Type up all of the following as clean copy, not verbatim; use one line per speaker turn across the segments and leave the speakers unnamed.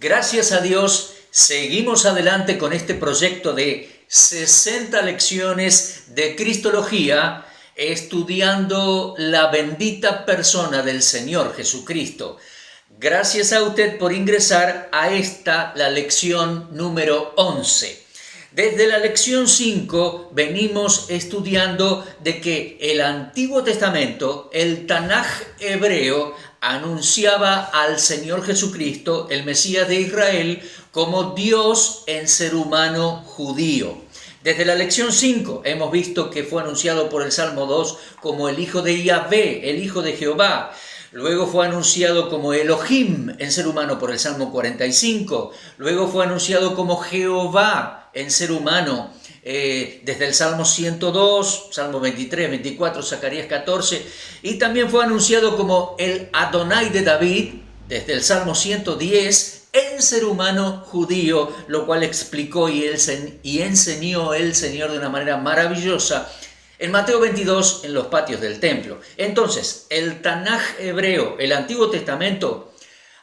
Gracias a Dios, seguimos adelante con este proyecto de 60 lecciones de Cristología, estudiando la bendita persona del Señor Jesucristo. Gracias a usted por ingresar a la lección número 11. Desde la lección 5 venimos estudiando de que el Antiguo Testamento, el Tanaj hebreo, anunciaba al Señor Jesucristo, el Mesías de Israel, como Dios en ser humano judío. Desde la lección 5 hemos visto que fue anunciado por el Salmo 2 como el Hijo de Yahvé, el Hijo de Jehová. Luego fue anunciado como Elohim en ser humano por el Salmo 45. Luego fue anunciado como Jehová en ser humano desde el Salmo 102, Salmo 23, 24, Zacarías 14. Y también fue anunciado como el Adonai de David desde el Salmo 110 en ser humano judío, lo cual explicó y enseñó el Señor de una manera maravillosa en Mateo 22, en los patios del templo. Entonces, el Tanaj hebreo, el Antiguo Testamento,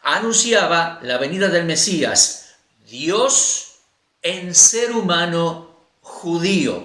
anunciaba la venida del Mesías, Dios en ser humano judío.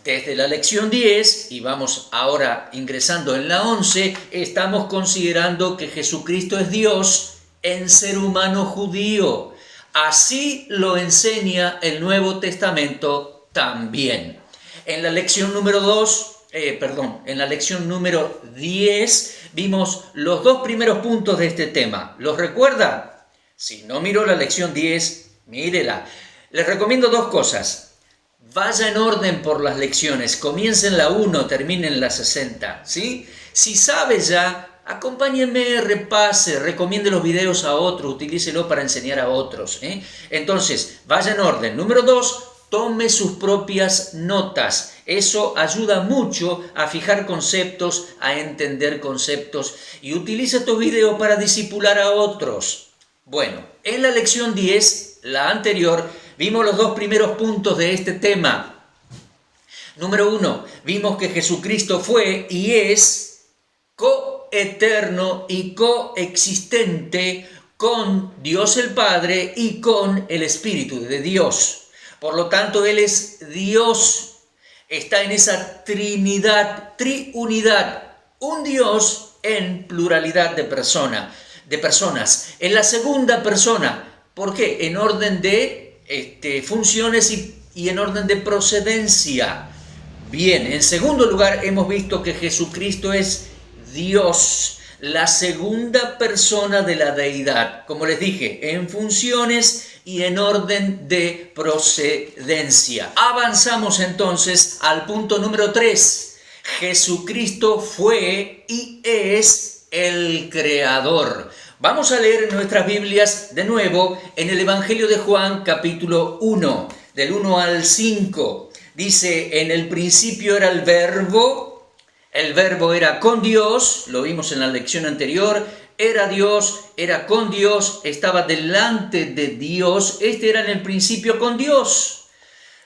Desde la lección 10, y vamos ahora ingresando en la 11, estamos considerando que Jesucristo es Dios en ser humano judío. Así lo enseña el Nuevo Testamento también. En la lección número en la lección número 10 vimos los dos primeros puntos de este tema. ¿Los recuerda? Si no miró la lección 10, mírela. Les recomiendo dos cosas. Vaya en orden por las lecciones. Comiencen la 1, terminen la 60. ¿Sí? Si sabe ya, acompáñenme, repase, recomiende los videos a otros, utilícelo para enseñar a otros. Entonces, vaya en orden. Número 2. Tome sus propias notas. Eso ayuda mucho a fijar conceptos, a entender conceptos y utilice estos videos para discipular a otros. Bueno, en la lección 10, la anterior, vimos los dos primeros puntos de este tema. Número 1, vimos que Jesucristo fue y es coeterno y coexistente con Dios el Padre y con el Espíritu de Dios. Por lo tanto, Él es Dios, está en esa triunidad, un Dios en pluralidad de personas. En la segunda persona, ¿por qué? En orden de funciones y en orden de procedencia. Bien, en segundo lugar, hemos visto que Jesucristo es Dios, la segunda persona de la deidad, como les dije, en funciones y en orden de procedencia. Avanzamos entonces al punto número 3. Jesucristo fue y es el Creador. Vamos a leer en nuestras Biblias de nuevo en el Evangelio de Juan, capítulo 1, del 1 al 5. Dice, en el principio era el Verbo era con Dios, lo vimos en la lección anterior, era Dios, era con Dios, estaba delante de Dios, era en el principio con Dios.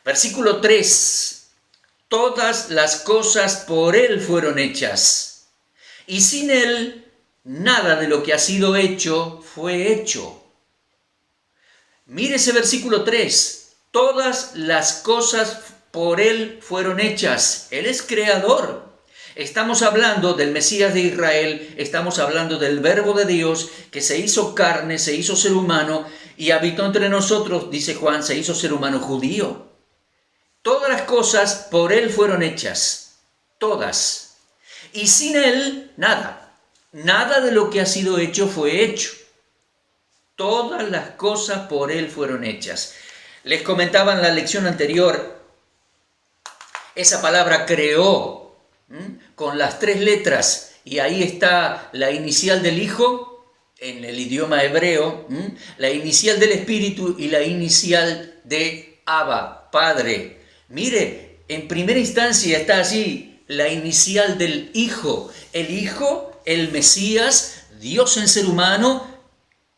Versículo 3, todas las cosas por Él fueron hechas, y sin Él nada de lo que ha sido hecho fue hecho. Mire ese versículo 3, todas las cosas por Él fueron hechas, Él es creador. Estamos hablando del Mesías de Israel, estamos hablando del Verbo de Dios que se hizo carne, se hizo ser humano y habitó entre nosotros, dice Juan, se hizo ser humano judío. Todas las cosas por Él fueron hechas, todas. Y sin Él, nada. Nada de lo que ha sido hecho fue hecho. Todas las cosas por Él fueron hechas. Les comentaba en la lección anterior, esa palabra creó, con las 3 letras, y ahí está la inicial del Hijo, en el idioma hebreo, la inicial del Espíritu y la inicial de Abba, Padre. Mire, en primera instancia está allí la inicial del Hijo. El Hijo, el Mesías, Dios en ser humano,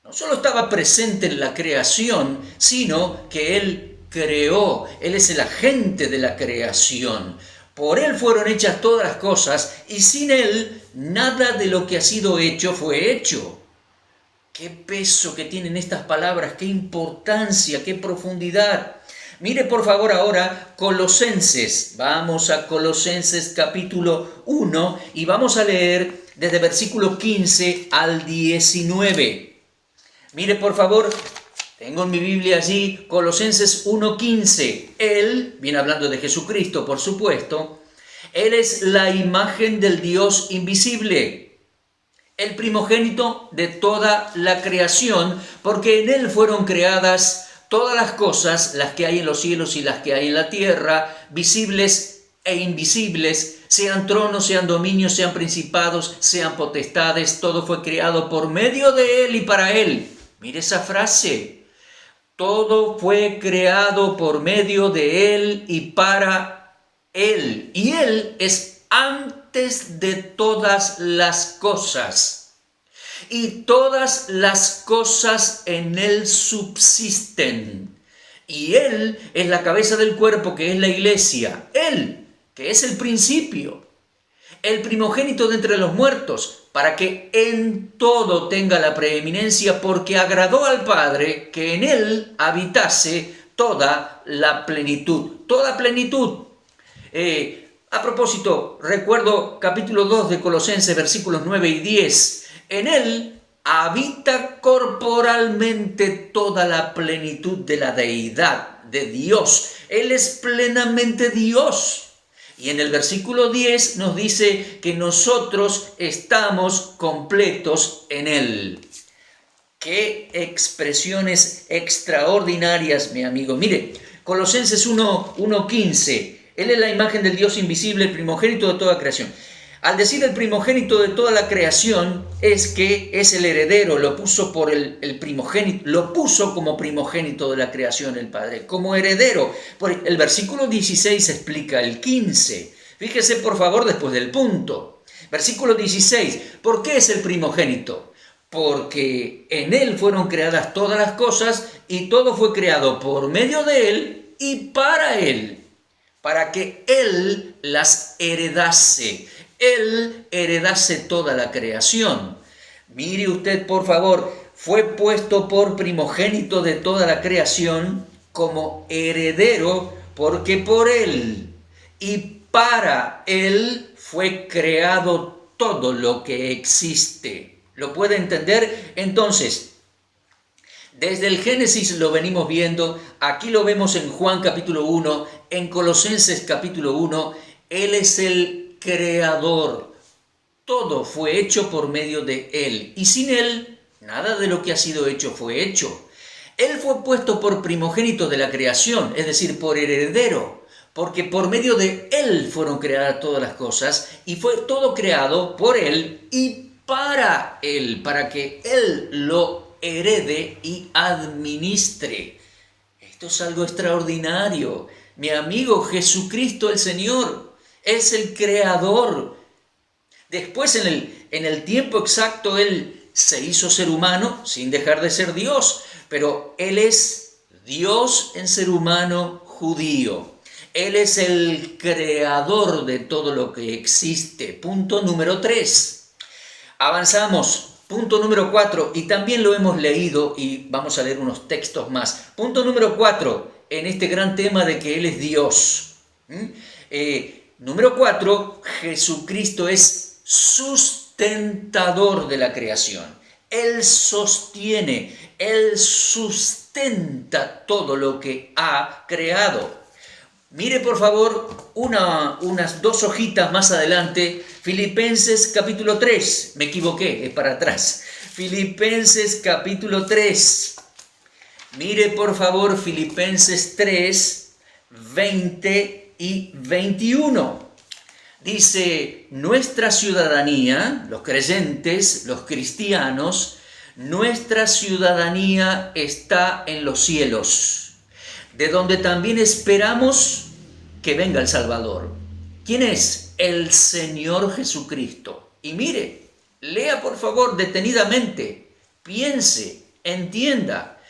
no solo estaba presente en la creación, sino que Él creó, Él es el agente de la creación. Por Él fueron hechas todas las cosas, y sin Él nada de lo que ha sido hecho fue hecho. Qué peso que tienen estas palabras, qué importancia, qué profundidad. Mire por favor ahora Colosenses. Vamos a Colosenses capítulo 1 y vamos a leer desde versículo 15 al 19. Mire por favor, tengo en mi Biblia allí Colosenses 1:15. Él, viene hablando de Jesucristo por supuesto, Él es la imagen del Dios invisible, el primogénito de toda la creación, porque en Él fueron creadas todas las cosas, las que hay en los cielos y las que hay en la tierra, visibles e invisibles, sean tronos, sean dominios, sean principados, sean potestades, todo fue creado por medio de Él y para Él. Mire esa frase, todo fue creado por medio de Él y para Él. Y Él es antes de todas las cosas, y todas las cosas en Él subsisten, y Él es la cabeza del cuerpo, que es la iglesia. Él, que es el principio, el primogénito de entre los muertos, para que en todo tenga la preeminencia, porque agradó al Padre que en Él habitase toda la plenitud. Toda plenitud. A propósito, recuerdo capítulo 2 de Colosenses, versículos 9 y 10. En Él habita corporalmente toda la plenitud de la deidad, de Dios. Él es plenamente Dios. Y en el versículo 10 nos dice que nosotros estamos completos en Él. ¡Qué expresiones extraordinarias, mi amigo! Mire, Colosenses 1:15. Él es la imagen del Dios invisible, el primogénito de toda creación. Al decir el primogénito de toda la creación, es que es el heredero, lo puso por el primogénito, lo puso como primogénito de la creación el Padre, como heredero. El versículo 16 explica el 15. Fíjese por favor después del punto. Versículo 16, ¿por qué es el primogénito? Porque en Él fueron creadas todas las cosas y todo fue creado por medio de Él y para Él, para que Él las heredase. Él heredase toda la creación. Mire usted, por favor, fue puesto por primogénito de toda la creación como heredero, porque por Él y para Él fue creado todo lo que existe. ¿Lo puede entender? Entonces, desde el Génesis lo venimos viendo, aquí lo vemos en Juan capítulo 1, en Colosenses capítulo 1, Él es el creador. Todo fue hecho por medio de Él, y sin Él, nada de lo que ha sido hecho fue hecho. Él fue puesto por primogénito de la creación, es decir, por heredero, porque por medio de Él fueron creadas todas las cosas, y fue todo creado por Él y para Él, para que Él lo herede y administre. Esto es algo extraordinario. Mi amigo, Jesucristo el Señor es el creador. Después, en el tiempo exacto, Él se hizo ser humano sin dejar de ser Dios, pero Él es Dios en ser humano judío. Él es el creador de todo lo que existe. Punto número 3. Avanzamos. Punto número 4, y también lo hemos leído y vamos a leer unos textos más. Punto número 4, en este gran tema de que Él es Dios. Número 4, Jesucristo es sustentador de la creación. Él sostiene, Él sustenta todo lo que ha creado. Mire por favor unas 2 hojitas más adelante, Filipenses capítulo 3, me equivoqué, es para atrás. Filipenses capítulo 3, mire por favor Filipenses 3, 20 y 21. Dice, nuestra ciudadanía, los creyentes, los cristianos, nuestra ciudadanía está en los cielos, de donde también esperamos que venga el Salvador. ¿Quién es? El Señor Jesucristo. Y mire, lea por favor detenidamente, piense, entienda.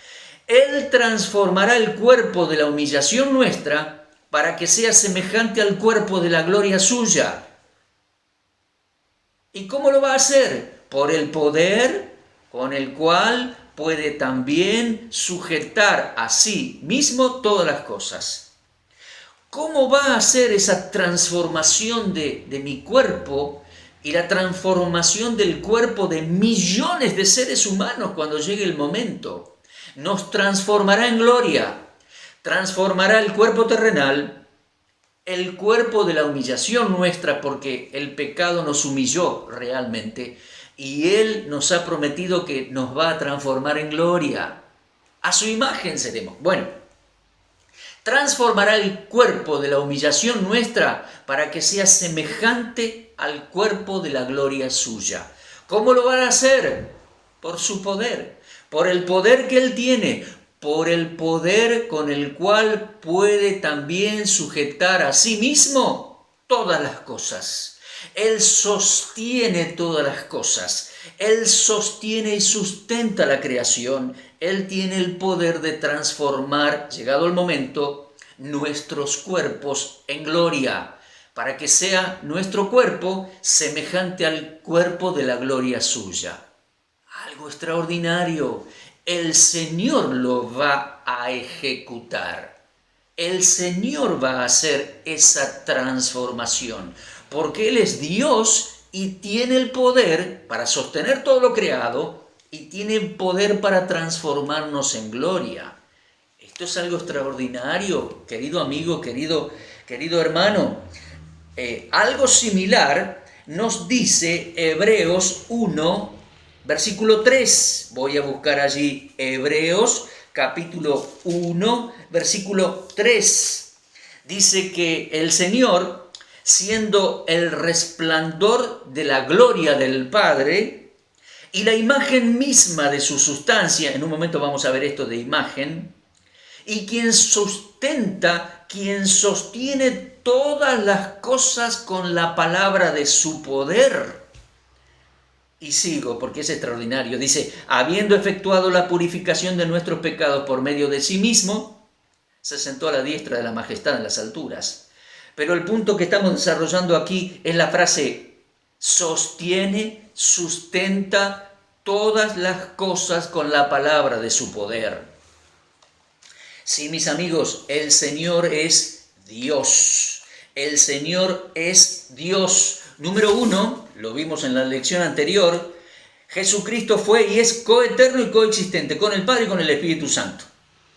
Él transformará el cuerpo de la humillación nuestra para que sea semejante al cuerpo de la gloria suya. ¿Y cómo lo va a hacer? Por el poder con el cual puede también sujetar a sí mismo todas las cosas. ¿Cómo va a ser esa transformación de mi cuerpo y la transformación del cuerpo de millones de seres humanos cuando llegue el momento? Nos transformará en gloria, transformará el cuerpo terrenal, el cuerpo de la humillación nuestra, porque el pecado nos humilló realmente, y Él nos ha prometido que nos va a transformar en gloria. A su imagen seremos. Bueno, transformará el cuerpo de la humillación nuestra para que sea semejante al cuerpo de la gloria suya. ¿Cómo lo va a hacer? Por su poder, por el poder que Él tiene, por el poder con el cual puede también sujetar a sí mismo todas las cosas. Él sostiene todas las cosas. Él sostiene y sustenta la creación. Él tiene el poder de transformar, llegado el momento, nuestros cuerpos en gloria, para que sea nuestro cuerpo semejante al cuerpo de la gloria suya. Algo extraordinario. El Señor lo va a ejecutar. El Señor va a hacer esa transformación, porque Él es Dios y tiene el poder para sostener todo lo creado y tiene el poder para transformarnos en gloria. Esto es algo extraordinario, querido amigo, querido hermano. Algo similar nos dice Hebreos 1, versículo 3. Voy a buscar allí Hebreos capítulo 1, versículo 3. Dice que el Señor, siendo el resplandor de la gloria del Padre y la imagen misma de su sustancia, en un momento vamos a ver esto de imagen, y quien sustenta, quien sostiene todas las cosas con la palabra de su poder. Y sigo, porque es extraordinario. Dice, habiendo efectuado la purificación de nuestros pecados por medio de sí mismo, se sentó a la diestra de la majestad en las alturas. Pero el punto que estamos desarrollando aquí es la frase, sostiene, sustenta todas las cosas con la palabra de su poder. Sí, mis amigos, el Señor es Dios. El Señor es Dios. Número 1, lo vimos en la lección anterior, Jesucristo fue y es coeterno y coexistente con el Padre y con el Espíritu Santo.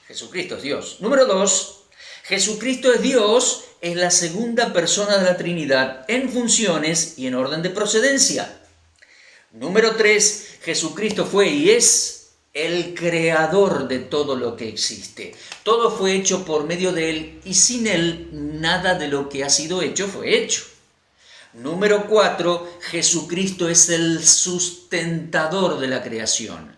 Jesucristo es Dios. Número 2, Jesucristo es Dios, es la segunda persona de la Trinidad en funciones y en orden de procedencia. Número 3, Jesucristo fue y es el creador de todo lo que existe. Todo fue hecho por medio de Él y sin Él nada de lo que ha sido hecho fue hecho. Número 4, Jesucristo es el sustentador de la creación.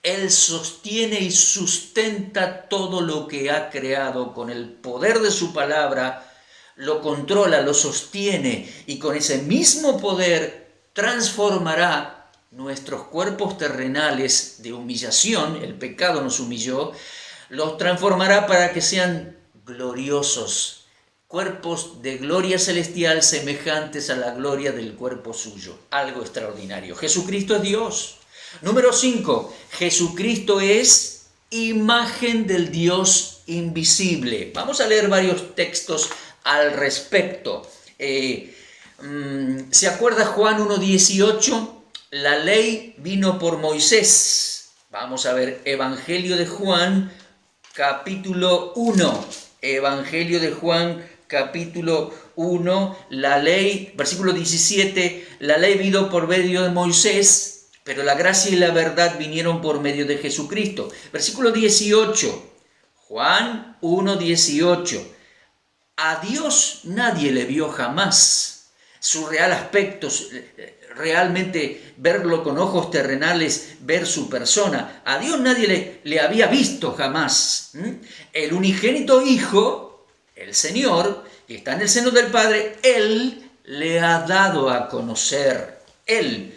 Él sostiene y sustenta todo lo que ha creado con el poder de su palabra, lo controla, lo sostiene y con ese mismo poder transformará nuestros cuerpos terrenales de humillación, el pecado nos humilló, los transformará para que sean gloriosos, cuerpos de gloria celestial semejantes a la gloria del cuerpo suyo. Algo extraordinario. Jesucristo es Dios. Número 5. Jesucristo es imagen del Dios invisible. Vamos a leer varios textos al respecto. ¿Se acuerda Juan 1:18? La ley vino por Moisés. Vamos a ver Evangelio de Juan, capítulo 1. Evangelio de Juan, capítulo 1. La ley, versículo 17. La ley vino por medio de Moisés, pero la gracia y la verdad vinieron por medio de Jesucristo. Versículo 18. Juan 1:18. A Dios nadie le vio jamás. Su real aspecto, realmente verlo con ojos terrenales, ver su persona. A Dios nadie le había visto jamás. El unigénito Hijo, el Señor, que está en el seno del Padre, Él le ha dado a conocer. Él.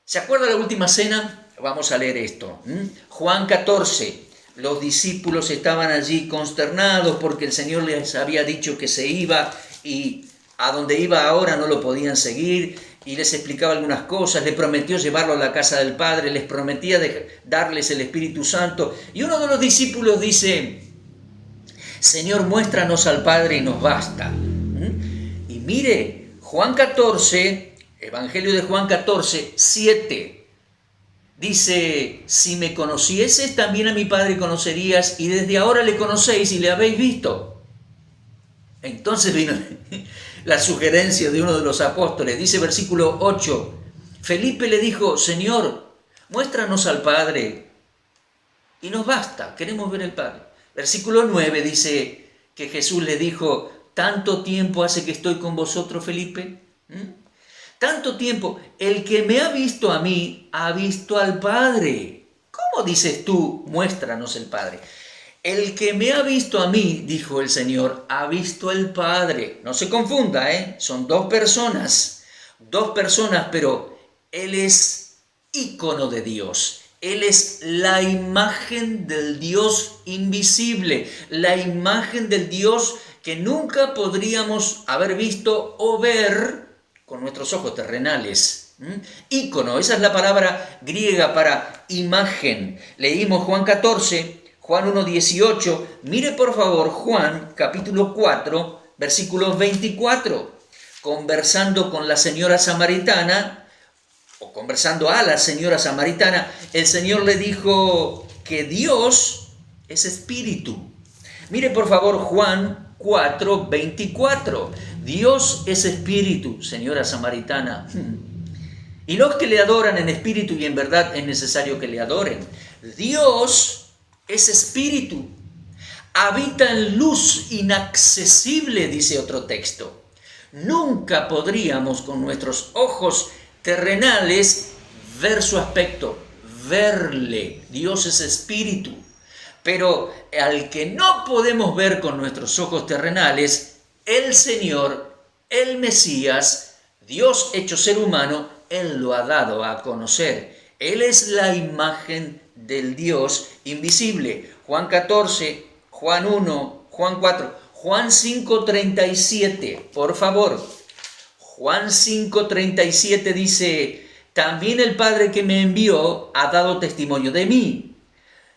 ¿Se acuerda de la última cena? Vamos a leer esto. Juan 14. Los discípulos estaban allí consternados porque el Señor les había dicho que se iba y a donde iba ahora no lo podían seguir y les explicaba algunas cosas, le prometió llevarlo a la casa del Padre, les prometía darles el Espíritu Santo. Y uno de los discípulos dice: Señor, muéstranos al Padre y nos basta. Y mire, Juan 14, Evangelio de Juan 14, 7, dice: si me conocieses, también a mi Padre conocerías, y desde ahora le conocéis y le habéis visto. Entonces vino la sugerencia de uno de los apóstoles. Dice versículo 8, Felipe le dijo: Señor, muéstranos al Padre y nos basta, queremos ver el Padre. Versículo 9 dice que Jesús le dijo: ¿tanto tiempo hace que estoy con vosotros, Felipe? Tanto tiempo. El que me ha visto a mí, ha visto al Padre. ¿Cómo dices tú, muéstranos el Padre? El que me ha visto a mí, dijo el Señor, ha visto al Padre. No se confunda, son dos personas, pero Él es ícono de Dios. Él es la imagen del Dios invisible, la imagen del Dios que nunca podríamos haber visto o ver con nuestros ojos terrenales. Ícono, esa es la palabra griega para imagen. Leímos Juan 14, Juan 1:18. Mire por favor Juan capítulo 4, versículo 24. Conversando con la señora samaritana, o conversando a la señora samaritana, el Señor le dijo que Dios es espíritu. Mire por favor Juan 4:24. Dios es espíritu, señora samaritana. Y los que le adoran en espíritu y en verdad es necesario que le adoren. Dios es espíritu. Habita en luz inaccesible, dice otro texto. Nunca podríamos con nuestros ojos terrenales ver su aspecto, verle. Dios es espíritu. Pero al que no podemos ver con nuestros ojos terrenales, el Señor, el Mesías, Dios hecho ser humano, Él lo ha dado a conocer. Él es la imagen del Dios invisible. Juan 14, Juan 1, Juan 4, Juan 5:37, por favor. Juan 5:37 dice: también el Padre que me envió ha dado testimonio de mí.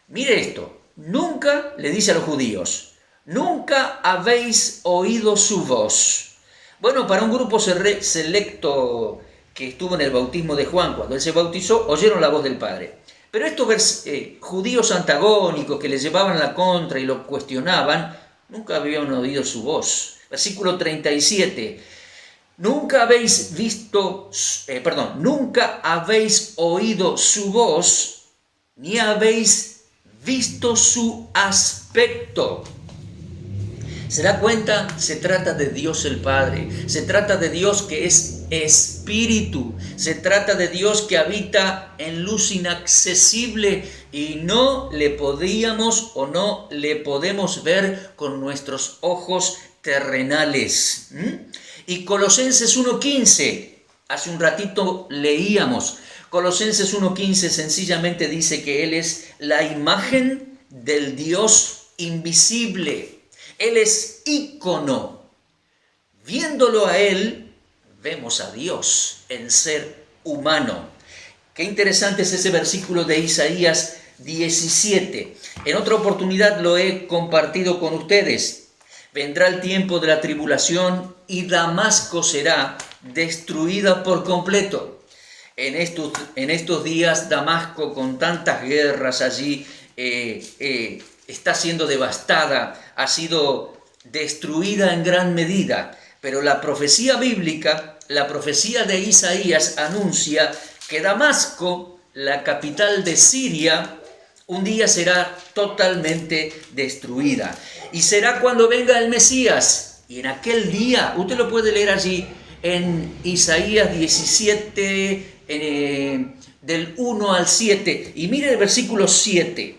Mire esto, nunca, le dice a los judíos, nunca habéis oído su voz. Bueno, para un grupo selecto que estuvo en el bautismo de Juan, cuando él se bautizó, oyeron la voz del Padre. Pero estos judíos antagónicos que le llevaban la contra y lo cuestionaban, nunca habían oído su voz. Versículo 37. Nunca habéis oído su voz, ni habéis visto su aspecto. ¿Se da cuenta? Se trata de Dios el Padre, se trata de Dios que es espíritu, se trata de Dios que habita en luz inaccesible y no le podíamos o no le podemos ver con nuestros ojos terrenales. Y Colosenses 1:15, hace un ratito leíamos, Colosenses 1:15 sencillamente dice que Él es la imagen del Dios invisible. Él es ícono. Viéndolo a Él, vemos a Dios en ser humano. Qué interesante es ese versículo de Isaías 17. En otra oportunidad lo he compartido con ustedes. Vendrá el tiempo de la tribulación y Damasco será destruida por completo. En estos días Damasco, con tantas guerras allí, está siendo devastada, ha sido destruida en gran medida. Pero la profecía bíblica, la profecía de Isaías anuncia que Damasco, la capital de Siria, un día será totalmente destruida. Y será cuando venga el Mesías. Y en aquel día, usted lo puede leer allí en Isaías 17, del 1 al 7. Y mire el versículo 7.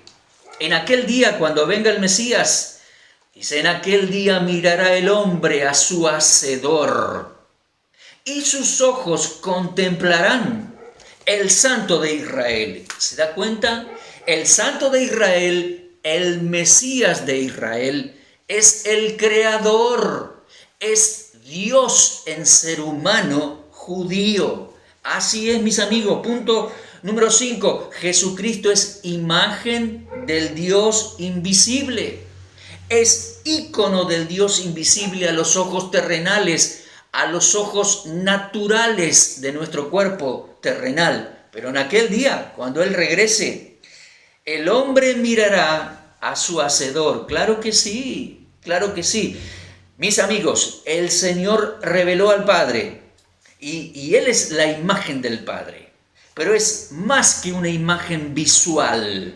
En aquel día, cuando venga el Mesías, dice: en aquel día mirará el hombre a su Hacedor, y sus ojos contemplarán el Santo de Israel. ¿Se da cuenta? El Santo de Israel, el Mesías de Israel, es el Creador, es Dios en ser humano judío. Así es, mis amigos. Punto número 5. Jesucristo es imagen del Dios invisible. Es ícono del Dios invisible a los ojos terrenales, a los ojos naturales de nuestro cuerpo terrenal. Pero en aquel día, cuando Él regrese, el hombre mirará a su Hacedor. Claro que sí, claro que sí. Mis amigos, el Señor reveló al Padre y Él es la imagen del Padre. Pero es más que una imagen visual.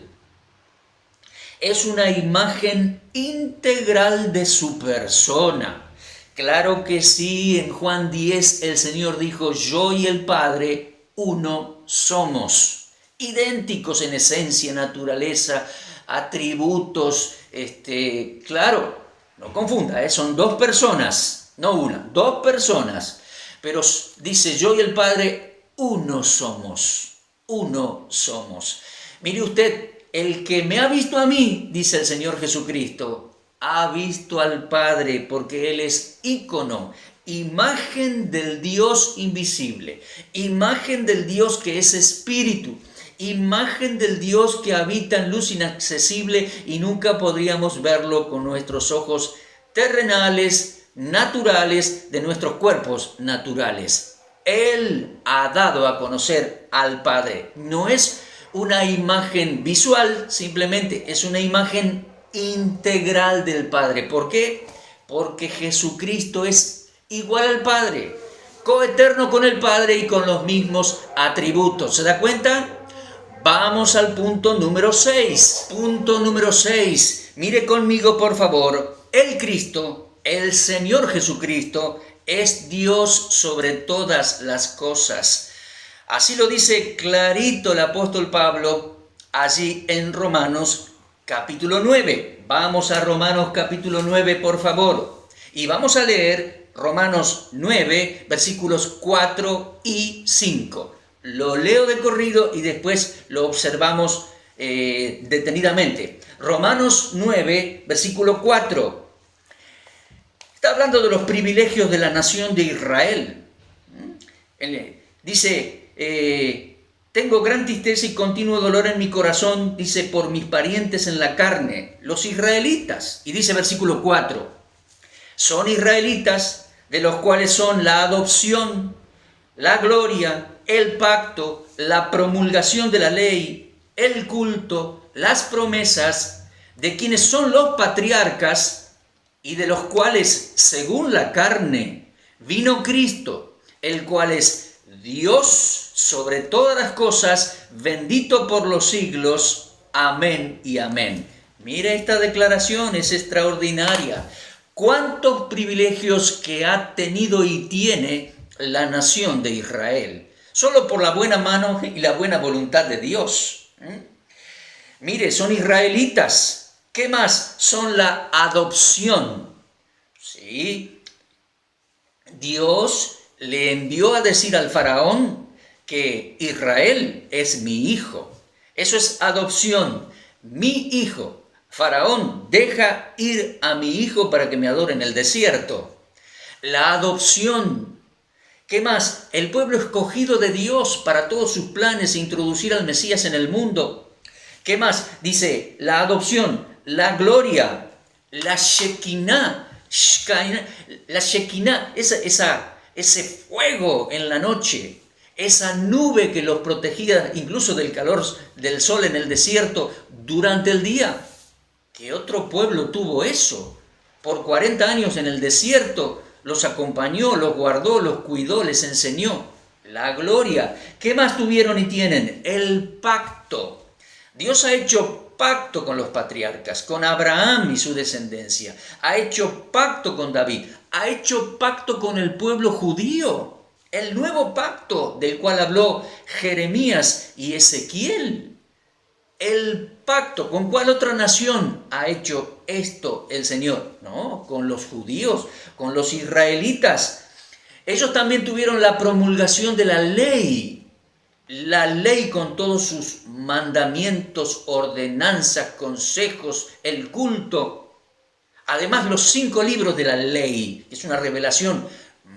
Es una imagen integral de su persona. Claro que sí, en Juan 10 el Señor dijo, yo y el Padre uno somos, idénticos en esencia, naturaleza, atributos, claro, no confunda, son dos personas, no una, dos personas, pero dice yo y el Padre uno somos, uno somos. Mire usted, el que me ha visto a mí, dice el Señor Jesucristo, ha visto al Padre, porque Él es ícono, imagen del Dios invisible, imagen del Dios que es espíritu, imagen del Dios que habita en luz inaccesible y nunca podríamos verlo con nuestros ojos terrenales, naturales, de nuestros cuerpos naturales. Él ha dado a conocer al Padre. No es una imagen visual, simplemente es una imagen integral del Padre. ¿Por qué? Porque Jesucristo es igual al Padre, coeterno con el Padre y con los mismos atributos. ¿Se da cuenta? Vamos al punto número 6. Punto número 6. Mire conmigo, por favor. El Cristo, el Señor Jesucristo, es Dios sobre todas las cosas. Así lo dice clarito el apóstol Pablo allí en Romanos capítulo 9. Vamos a Romanos capítulo 9, por favor. Y vamos a leer Romanos 9, versículos 4 y 5. Lo leo de corrido y después lo observamos detenidamente. Romanos 9, versículo 4. Está hablando de los privilegios de la nación de Israel. Dice, tengo gran tristeza y continuo dolor en mi corazón, dice, por mis parientes en la carne, los israelitas. Y dice versículo 4, son israelitas de los cuales son la adopción, la gloria, el pacto, la promulgación de la ley, el culto, las promesas, de quienes son los patriarcas y de los cuales, según la carne, vino Cristo, el cual es Dios sobre todas las cosas, bendito por los siglos. Amén y amén. Mire, esta declaración es extraordinaria. ¿Cuántos privilegios que ha tenido y tiene la nación de Israel? Solo por la buena mano y la buena voluntad de Dios. Mire, son israelitas. ¿Qué más? Son la adopción. Sí. Dios le envió a decir al faraón que Israel es mi hijo. Eso es adopción. Mi hijo. Faraón, deja ir a mi hijo para que me adore en el desierto. La adopción. ¿Qué más? El pueblo escogido de Dios para todos sus planes e introducir al Mesías en el mundo. ¿Qué más? Dice, la adopción, la gloria, la Shekinah. La Shekinah, ese fuego en la noche, esa nube que los protegía incluso del calor del sol en el desierto durante el día. ¿Qué otro pueblo tuvo eso? Por 40 años en el desierto los acompañó, los guardó, los cuidó, les enseñó. La gloria. ¿Qué más tuvieron y tienen? El pacto. Dios ha hecho pacto con los patriarcas, con Abraham y su descendencia. Ha hecho pacto con David. Ha hecho pacto con el pueblo judío. El nuevo pacto del cual habló Jeremías y Ezequiel. El pacto, ¿con cuál otra nación ha hecho esto el Señor? No, con los judíos, con los israelitas. Ellos también tuvieron la promulgación de la ley con todos sus mandamientos, ordenanzas, consejos, el culto. Además, los 5 libros de la ley, que es una revelación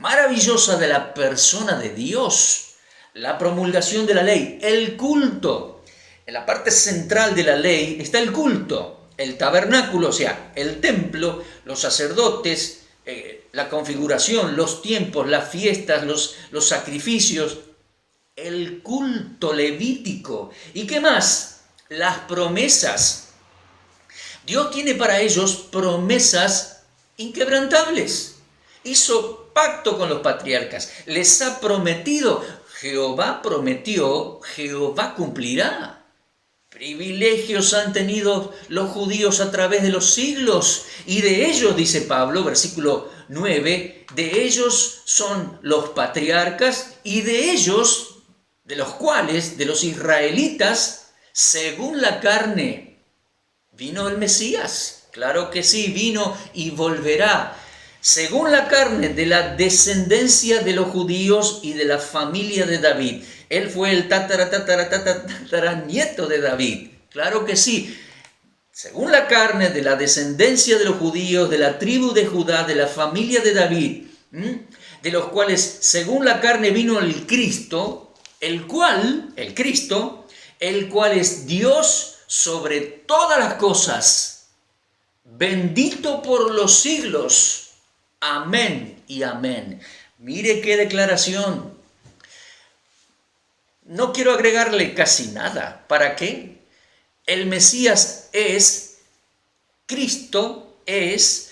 maravillosa de la persona de Dios, la promulgación de la ley, el culto. En la parte central de la ley está el culto, el tabernáculo, o sea, el templo, los sacerdotes, la configuración, los tiempos, las fiestas, los sacrificios, el culto levítico. ¿Y qué más? Las promesas. Dios tiene para ellos promesas inquebrantables. Hizo pacto con los patriarcas, les ha prometido. Jehová prometió, Jehová cumplirá. Privilegios han tenido los judíos a través de los siglos, y de ellos, dice Pablo, versículo 9, de ellos son los patriarcas, y de ellos, de los cuales, de los israelitas, según la carne, vino el Mesías. Claro que sí, vino y volverá. Según la carne, de la descendencia de los judíos y de la familia de David. Él fue el tataranieto de David. Claro que sí. Según la carne, de la descendencia de los judíos, de la tribu de Judá, de la familia de David, de los cuales, según la carne, vino el Cristo, el cual es Dios sobre todas las cosas, bendito por los siglos. Amén y amén. Mire qué declaración. No quiero agregarle casi nada. ¿Para qué? El Mesías es, Cristo es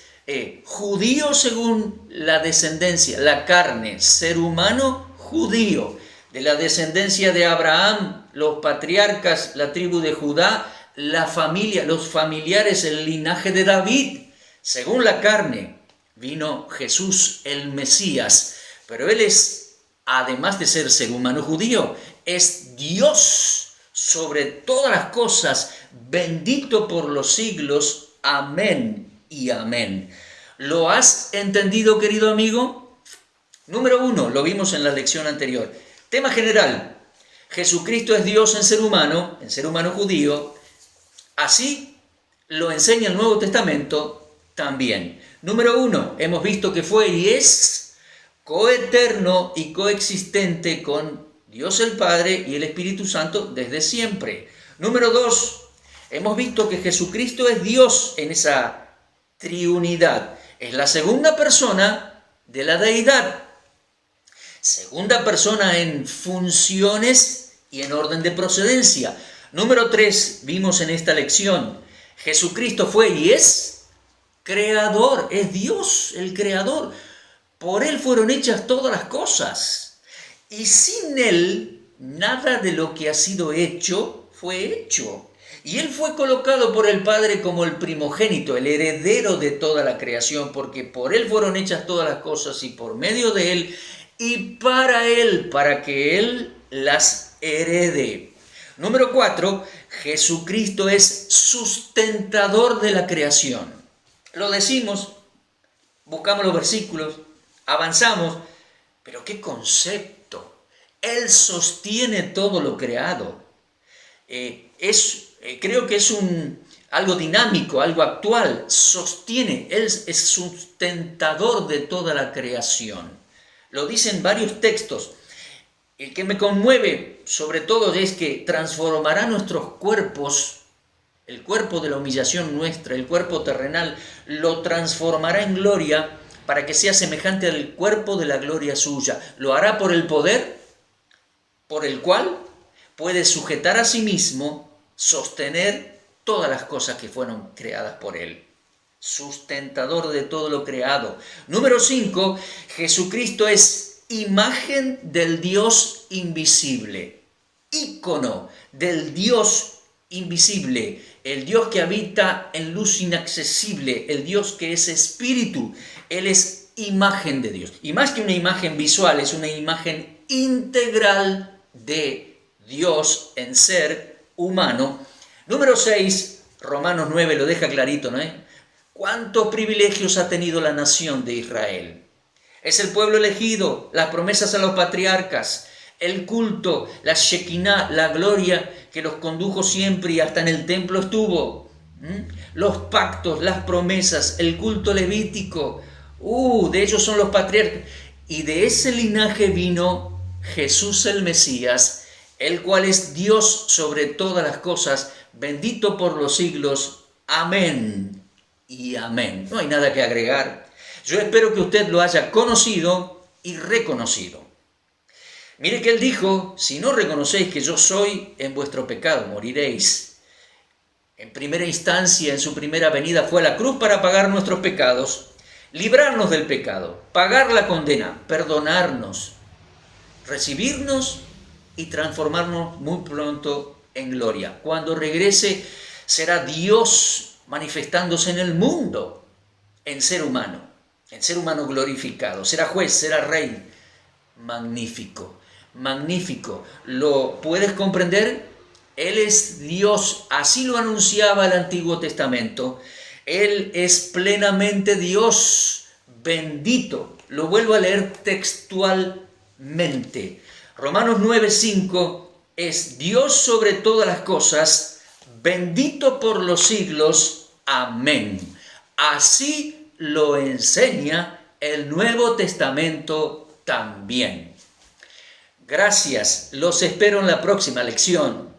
judío según la descendencia, la carne, ser humano judío, de la descendencia de Abraham, los patriarcas, la tribu de Judá, la familia, los familiares, el linaje de David. Según la carne, vino Jesús el Mesías, pero Él es, además de ser humano judío, es Dios sobre todas las cosas, bendito por los siglos. Amén y amén. ¿Lo has entendido, querido amigo? Número 1, lo vimos en la lección anterior. Tema general: Jesucristo es Dios en ser humano judío. Así lo enseña el Nuevo Testamento también. Número 1, hemos visto que fue y es coeterno y coexistente con Dios el Padre y el Espíritu Santo desde siempre. Número 2, hemos visto que Jesucristo es Dios en esa triunidad. Es la segunda persona de la deidad. Segunda persona en funciones y en orden de procedencia. Número 3, vimos en esta lección, Jesucristo fue y es creador, es Dios el creador. Por Él fueron hechas todas las cosas. Y sin Él, nada de lo que ha sido hecho fue hecho. Y Él fue colocado por el Padre como el primogénito, el heredero de toda la creación, porque por Él fueron hechas todas las cosas y por medio de Él y para Él, para que Él las herede. Número 4, Jesucristo es sustentador de la creación. Lo decimos, buscamos los versículos, avanzamos, pero ¿qué concepto? Él sostiene todo lo creado. Creo que es algo dinámico, algo actual. Sostiene, Él es sustentador de toda la creación. Lo dicen varios textos. El que me conmueve sobre todo es que transformará nuestros cuerpos. El cuerpo de la humillación nuestra, el cuerpo terrenal, lo transformará en gloria para que sea semejante al cuerpo de la gloria suya. Lo hará por el poder por el cual puede sujetar a sí mismo, sostener todas las cosas que fueron creadas por Él. Sustentador de todo lo creado. Número 5, Jesucristo es imagen del Dios invisible. Ícono del Dios invisible, el Dios que habita en luz inaccesible, el Dios que es espíritu. Él es imagen de Dios. Y más que una imagen visual, es una imagen integral de Dios en ser humano. Número 6, Romanos 9 lo deja clarito, ¿no? ¿Cuántos privilegios ha tenido la nación de Israel? Es el pueblo elegido, las promesas a los patriarcas, el culto, la Shekinah, la gloria que los condujo siempre y hasta en el templo estuvo. Los pactos, las promesas, el culto levítico. De ellos son los patriarcas. y de ese linaje vino Jesús el Mesías, el cual es Dios sobre todas las cosas, bendito por los siglos. Amén y amén. No hay nada que agregar. Yo espero que usted lo haya conocido y reconocido. Mire que él dijo, si no reconocéis que yo soy, en vuestro pecado moriréis. En primera instancia, en su primera venida, fue a la cruz para pagar nuestros pecados, librarnos del pecado, pagar la condena, perdonarnos, recibirnos y transformarnos muy pronto en gloria. Cuando regrese, será Dios manifestándose en el mundo, en ser humano glorificado. Será juez, será rey. Magnífico, magnífico. ¿Lo puedes comprender? Él es Dios, así lo anunciaba el Antiguo Testamento. Él es plenamente Dios, bendito. Lo vuelvo a leer textualmente. Romanos 9:5 es Dios sobre todas las cosas, bendito por los siglos. Amén. Así lo enseña el Nuevo Testamento también. Gracias, los espero en la próxima lección.